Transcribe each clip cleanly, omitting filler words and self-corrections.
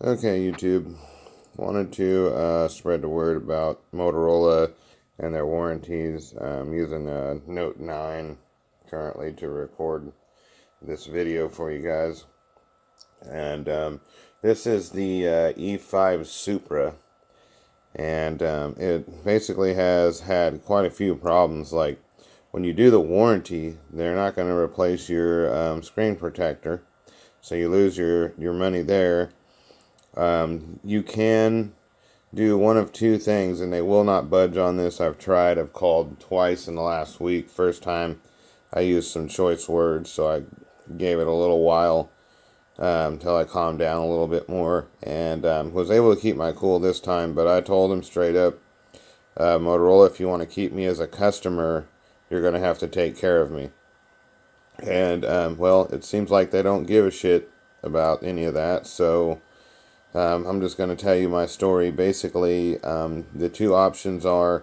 Okay, YouTube. Wanted to spread the word about Motorola and their warranties. I'm using a Note 9 currently to record this video for you guys. And this is the E5 Supra. And it basically has had quite a few problems. Like when you do the warranty, they're not going to replace your screen protector. So you lose your money there. You can do one of two things, and they will not budge on this. I've tried. I've called twice in the last week. First time, I used some choice words, so I gave it a little while until I calmed down a little bit more, and was able to keep my cool this time. But I told them straight up, Motorola, if you want to keep me as a customer, you're going to have to take care of me. And well, it seems like they don't give a shit about any of that, so I'm just going to tell you my story. Basically, the two options are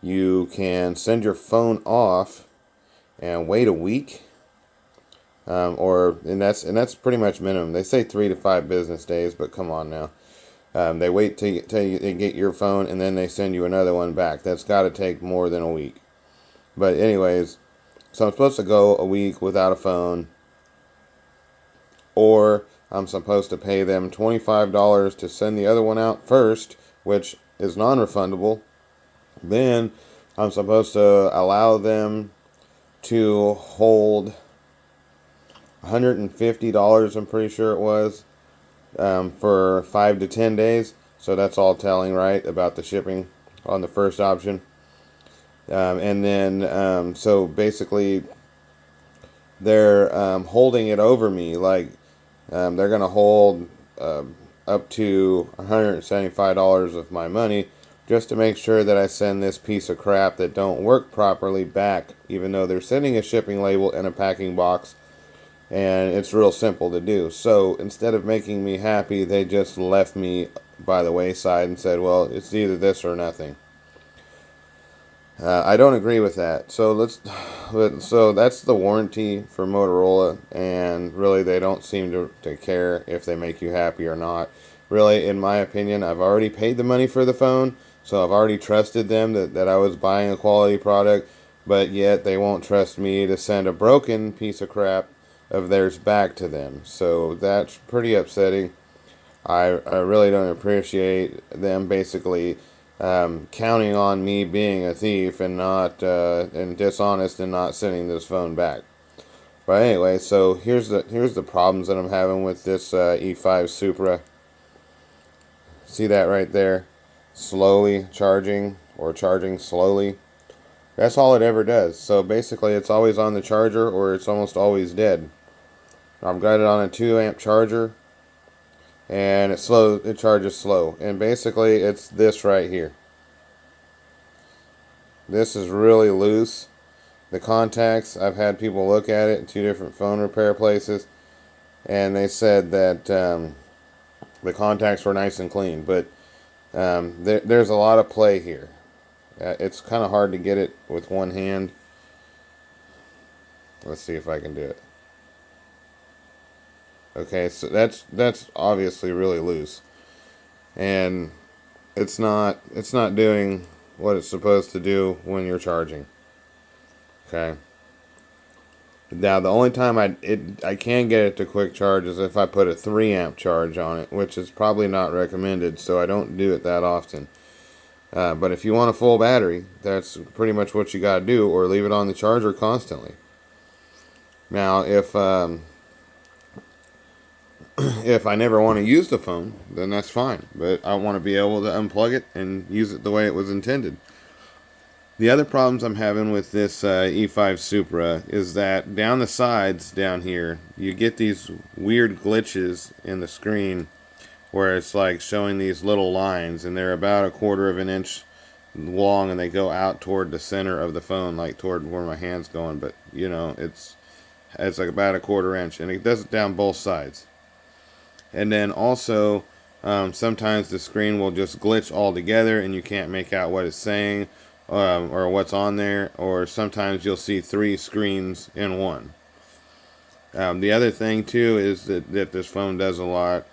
you can send your phone off and wait a week, and that's pretty much minimum. They say 3 to 5 business days, but come on now. They wait till you get your phone and then they send you another one back. That's got to take more than a week. But anyways, so I'm supposed to go a week without a phone, or I'm supposed to pay them $25 to send the other one out first, which is non-refundable. Then I'm supposed to allow them to hold $150, I'm pretty sure it was, for 5 to 10 days. So that's all telling, right, about the shipping on the first option. And then, so basically, they're holding it over me. Like, they're going to hold up to $175 of my money just to make sure that I send this piece of crap that don't work properly back, even though they're sending a shipping label and a packing box, and it's real simple to do. So instead of making me happy, they just left me by the wayside and said, well, it's either this or nothing. I don't agree with that. So that's the warranty for Motorola, and really they don't seem to care if they make you happy or not. Really, in my opinion, I've already paid the money for the phone, so I've already trusted them that I was buying a quality product, but yet they won't trust me to send a broken piece of crap of theirs back to them. So that's pretty upsetting. I really don't appreciate them basically counting on me being a thief and not and dishonest and not sending this phone back. But anyway, so here's the problems that I'm having with this E5 Supra. See that right there? Slowly charging or charging slowly. That's all it ever does. So basically, it's always on the charger or it's almost always dead. I've got it on a 2 amp charger, and it charges slow, and basically it's this right here. This is really loose. The contacts, I've had people look at it in 2 different phone repair places, and they said that the contacts were nice and clean, but there's a lot of play here. It's kind of hard to get it with one hand. Let's see if I can do it. Okay, so that's obviously really loose, and it's not doing what it's supposed to do when you're charging. Okay. Now the only time I can get it to quick charge is if I put a 3 amp charge on it, which is probably not recommended, so I don't do it that often. But if you want a full battery, that's pretty much what you got to do, or leave it on the charger constantly. Now, if I never want to use the phone, then that's fine. But I want to be able to unplug it and use it the way it was intended. The other problems I'm having with this E5 Supra is that down the sides down here, you get these weird glitches in the screen where it's like showing these little lines, and they're about 1/4 of an inch long, and they go out toward the center of the phone, like toward where my hand's going. But you know, it's like about 1/4 inch, and it does it down both sides. And then also, sometimes the screen will just glitch altogether and you can't make out what it's saying or what's on there. Or sometimes you'll see 3 screens in one. The other thing too is that this phone does a lot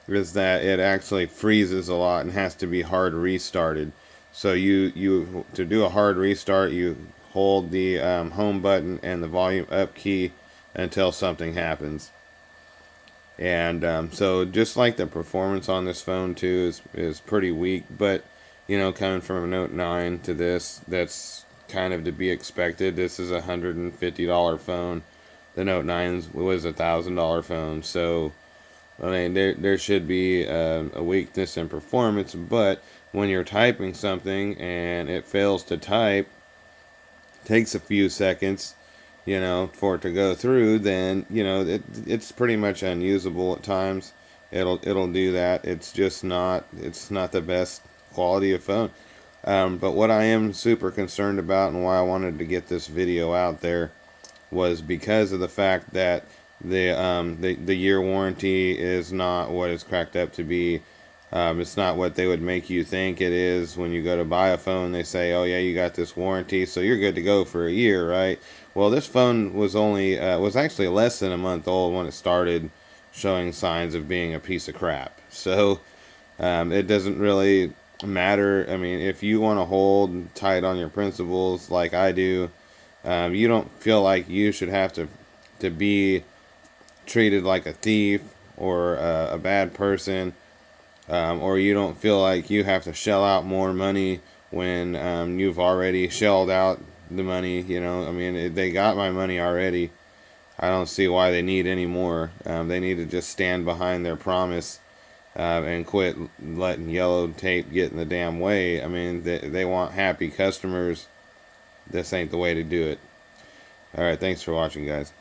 is that it actually freezes a lot and has to be hard restarted. So you to do a hard restart, you hold the home button and the volume up key until something happens. And so just like the performance on this phone too is pretty weak, but coming from a Note 9 to this, that's kind of to be expected. This is a $150 phone. The Note 9 was $1,000 phone, so I mean there should be a weakness in performance. But when you're typing something and it fails to type, takes a few seconds, for it to go through, then it's pretty much unusable at times. It'll do that. It's not the best quality of phone. But what I am super concerned about and why I wanted to get this video out there was because of the fact that the year warranty is not what it's cracked up to be. It's not what they would make you think it is. When you go to buy a phone, they say, oh yeah, you got this warranty, so you're good to go for a year, right? Well, this phone was actually less than a month old when it started showing signs of being a piece of crap. So it doesn't really matter. I mean, if you want to hold tight on your principles like I do, you don't feel like you should have to be treated like a thief or a bad person, or you don't feel like you have to shell out more money when you've already shelled out the money. I mean, they got my money already. I don't see why they need any more. They need to just stand behind their promise and quit letting yellow tape get in the damn way. I mean, they want happy customers. This ain't the way to do it. Alright, thanks for watching, guys.